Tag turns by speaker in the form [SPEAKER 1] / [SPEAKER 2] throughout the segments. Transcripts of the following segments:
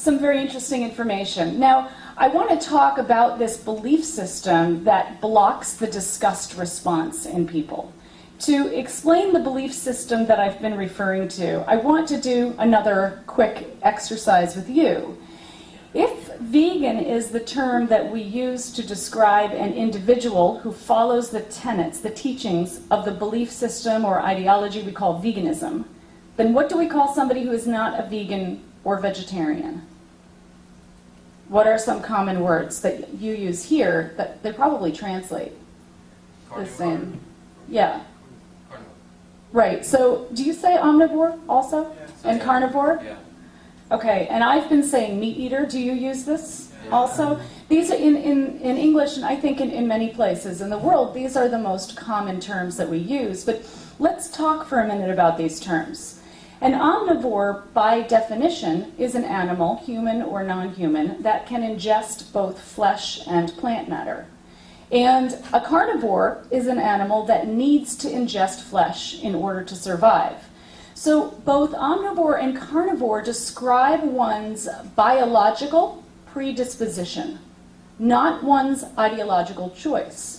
[SPEAKER 1] some very interesting information. Now, I want to talk about this belief system that blocks the disgust response in people. To explain the belief system that I've been referring to, I want to do another quick exercise with you. If vegan is the term that we use to describe an individual who follows the tenets, the teachings of the belief system or ideology we call veganism, then what do we call somebody who is not a vegan or vegetarian? What are some common words that you use here that they probably translate the same? Yeah.
[SPEAKER 2] Carnivore.
[SPEAKER 1] Right. So do you say omnivore also?
[SPEAKER 2] Yeah.
[SPEAKER 1] And carnivore?
[SPEAKER 2] Yeah.
[SPEAKER 1] Okay. And I've been saying meat eater. Do you use this also? These are in English, and I think in many places in the world, these are the most common terms that we use. But let's talk for a minute about these terms. An omnivore, by definition, is an animal, human or non-human, that can ingest both flesh and plant matter. And a carnivore is an animal that needs to ingest flesh in order to survive. So both omnivore and carnivore describe one's biological predisposition, not one's ideological choice.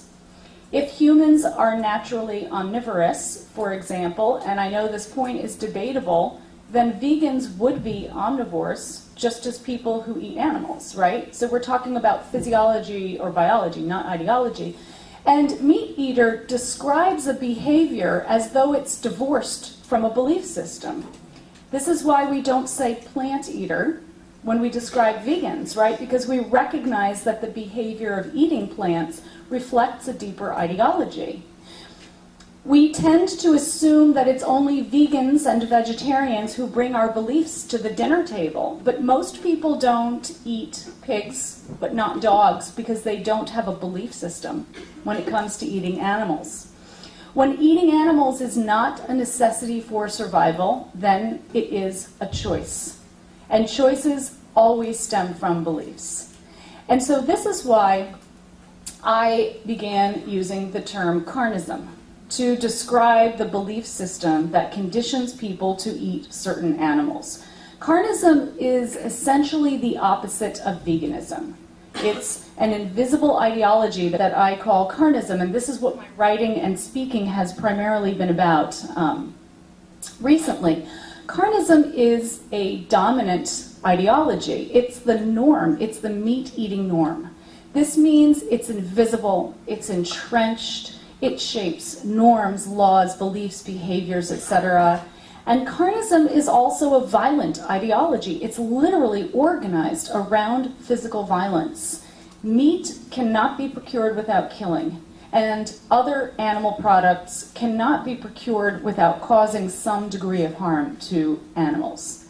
[SPEAKER 1] If humans are naturally omnivorous, for example, and I know this point is debatable, then vegans would be omnivores, just as people who eat animals, right? So we're talking about physiology or biology, not ideology. And meat eater describes a behavior as though it's divorced from a belief system. This is why we don't say plant eater when we describe vegans, right? Because we recognize that the behavior of eating plants reflects a deeper ideology. We tend to assume that it's only vegans and vegetarians who bring our beliefs to the dinner table, but most people don't eat pigs, but not dogs, because they don't have a belief system when it comes to eating animals. When eating animals is not a necessity for survival, then it is a choice. And choices always stem from beliefs. And so this is why I began using the term carnism to describe the belief system that conditions people to eat certain animals. Carnism is essentially the opposite of veganism. It's an invisible ideology that I call carnism, and this is what my writing and speaking has primarily been about recently. Carnism is a dominant ideology. It's the norm. It's the meat-eating norm. This means it's invisible, it's entrenched, it shapes norms, laws, beliefs, behaviors, etc. And carnism is also a violent ideology. It's literally organized around physical violence. Meat cannot be procured without killing, and other animal products cannot be procured without causing some degree of harm to animals.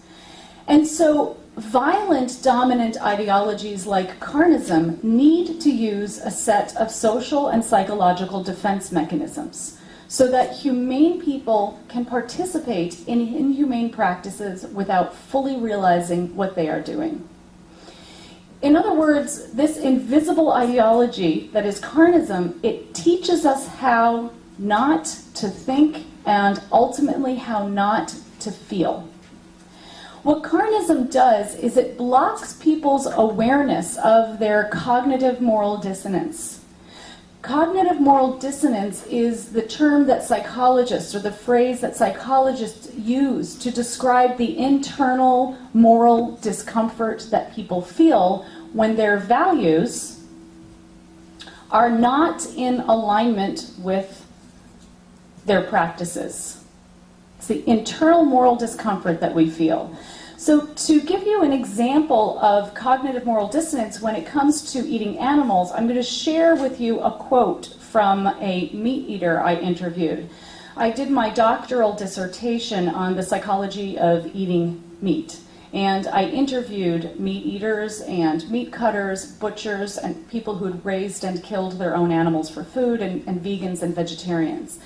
[SPEAKER 1] And so violent dominant ideologies like carnism need to use a set of social and psychological defense mechanisms so that humane people can participate in inhumane practices without fully realizing what they are doing. In other words, this invisible ideology that is carnism, it teaches us how not to think and ultimately how not to feel. What carnism does is it blocks people's awareness of their cognitive moral dissonance. Cognitive moral dissonance is the term that psychologists, or the phrase that psychologists use to describe the internal moral discomfort that people feel when their values are not in alignment with their practices. It's the internal moral discomfort that we feel. So to give you an example of cognitive moral dissonance when it comes to eating animals, I'm going to share with you a quote from a meat eater I interviewed. I did my doctoral dissertation on the psychology of eating meat, and I interviewed meat eaters and meat cutters, butchers, and people who had raised and killed their own animals for food, and vegans and vegetarians.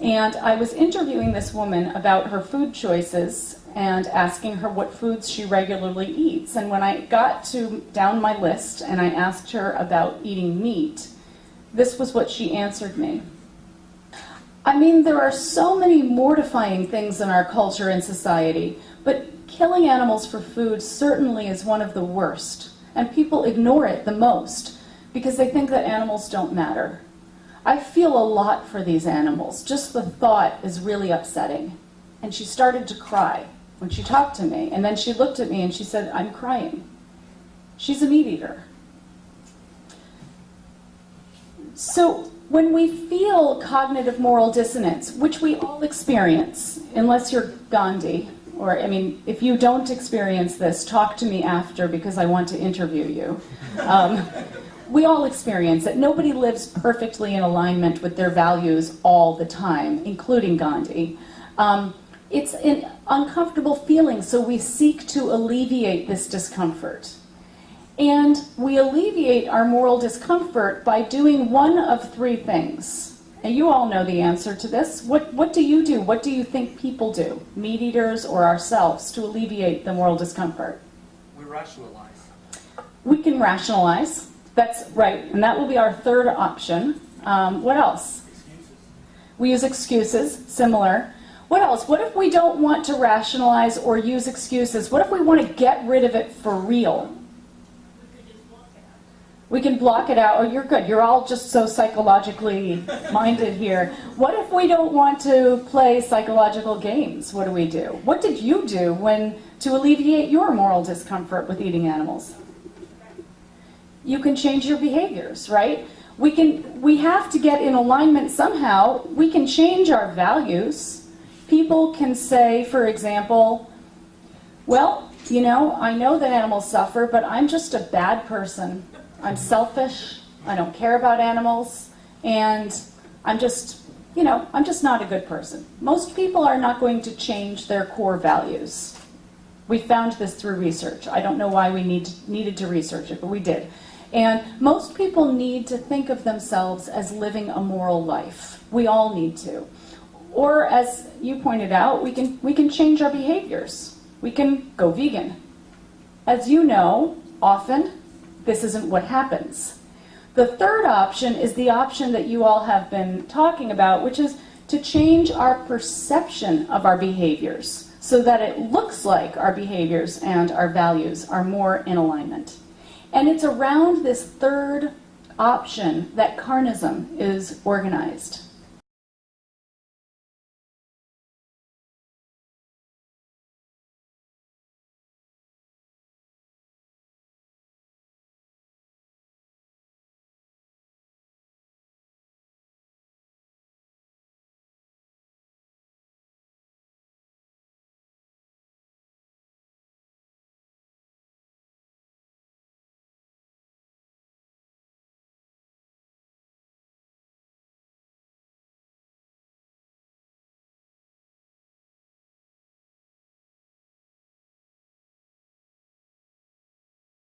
[SPEAKER 1] And I was interviewing this woman about her food choices and asking her what foods she regularly eats. And when I got down my list and I asked her about eating meat, this was what she answered me. I mean, there are so many mortifying things in our culture and society, but killing animals for food certainly is one of the worst, and people ignore it the most because they think that animals don't matter. I feel a lot for these animals. Just the thought is really upsetting. And she started to cry when she talked to me, and then she looked at me and she said, "I'm crying." She's a meat eater. So when we feel cognitive moral dissonance, which we all experience, unless you're Gandhi, or, I mean, if you don't experience this, talk to me after because I want to interview you. We all experience it. Nobody lives perfectly in alignment with their values all the time, including Gandhi. It's an uncomfortable feeling, so we seek to alleviate this discomfort. And we alleviate our moral discomfort by doing one of three things. And you all know the answer to this. What do you do? What do you think people do, meat eaters or ourselves, to alleviate the moral discomfort?
[SPEAKER 2] We rationalize.
[SPEAKER 1] We can rationalize. That's right. And that will be our third option. What else?
[SPEAKER 2] Excuses.
[SPEAKER 1] We use excuses, similar. What else? What if we don't want to rationalize or use excuses? What if we want to get rid of it for real? We can block it out. Oh, you're good. You're all just so psychologically minded here. What if we don't want to play psychological games? What do we do? What did you do to alleviate your moral discomfort with eating animals? You can change your behaviors, right? We have to get in alignment somehow. We can change our values. People can say, for example, well, you know, I know that animals suffer, but I'm just a bad person. I'm selfish, I don't care about animals, and I'm just not a good person. Most people are not going to change their core values. We found this through research. I don't know why we needed to research it, but we did. And most people need to think of themselves as living a moral life. We all need to. Or, as you pointed out, we can change our behaviors. We can go vegan. As you know, often, this isn't what happens. The third option is the option that you all have been talking about, which is to change our perception of our behaviors so that it looks like our behaviors and our values are more in alignment. And it's around this third option that Carnism is organized.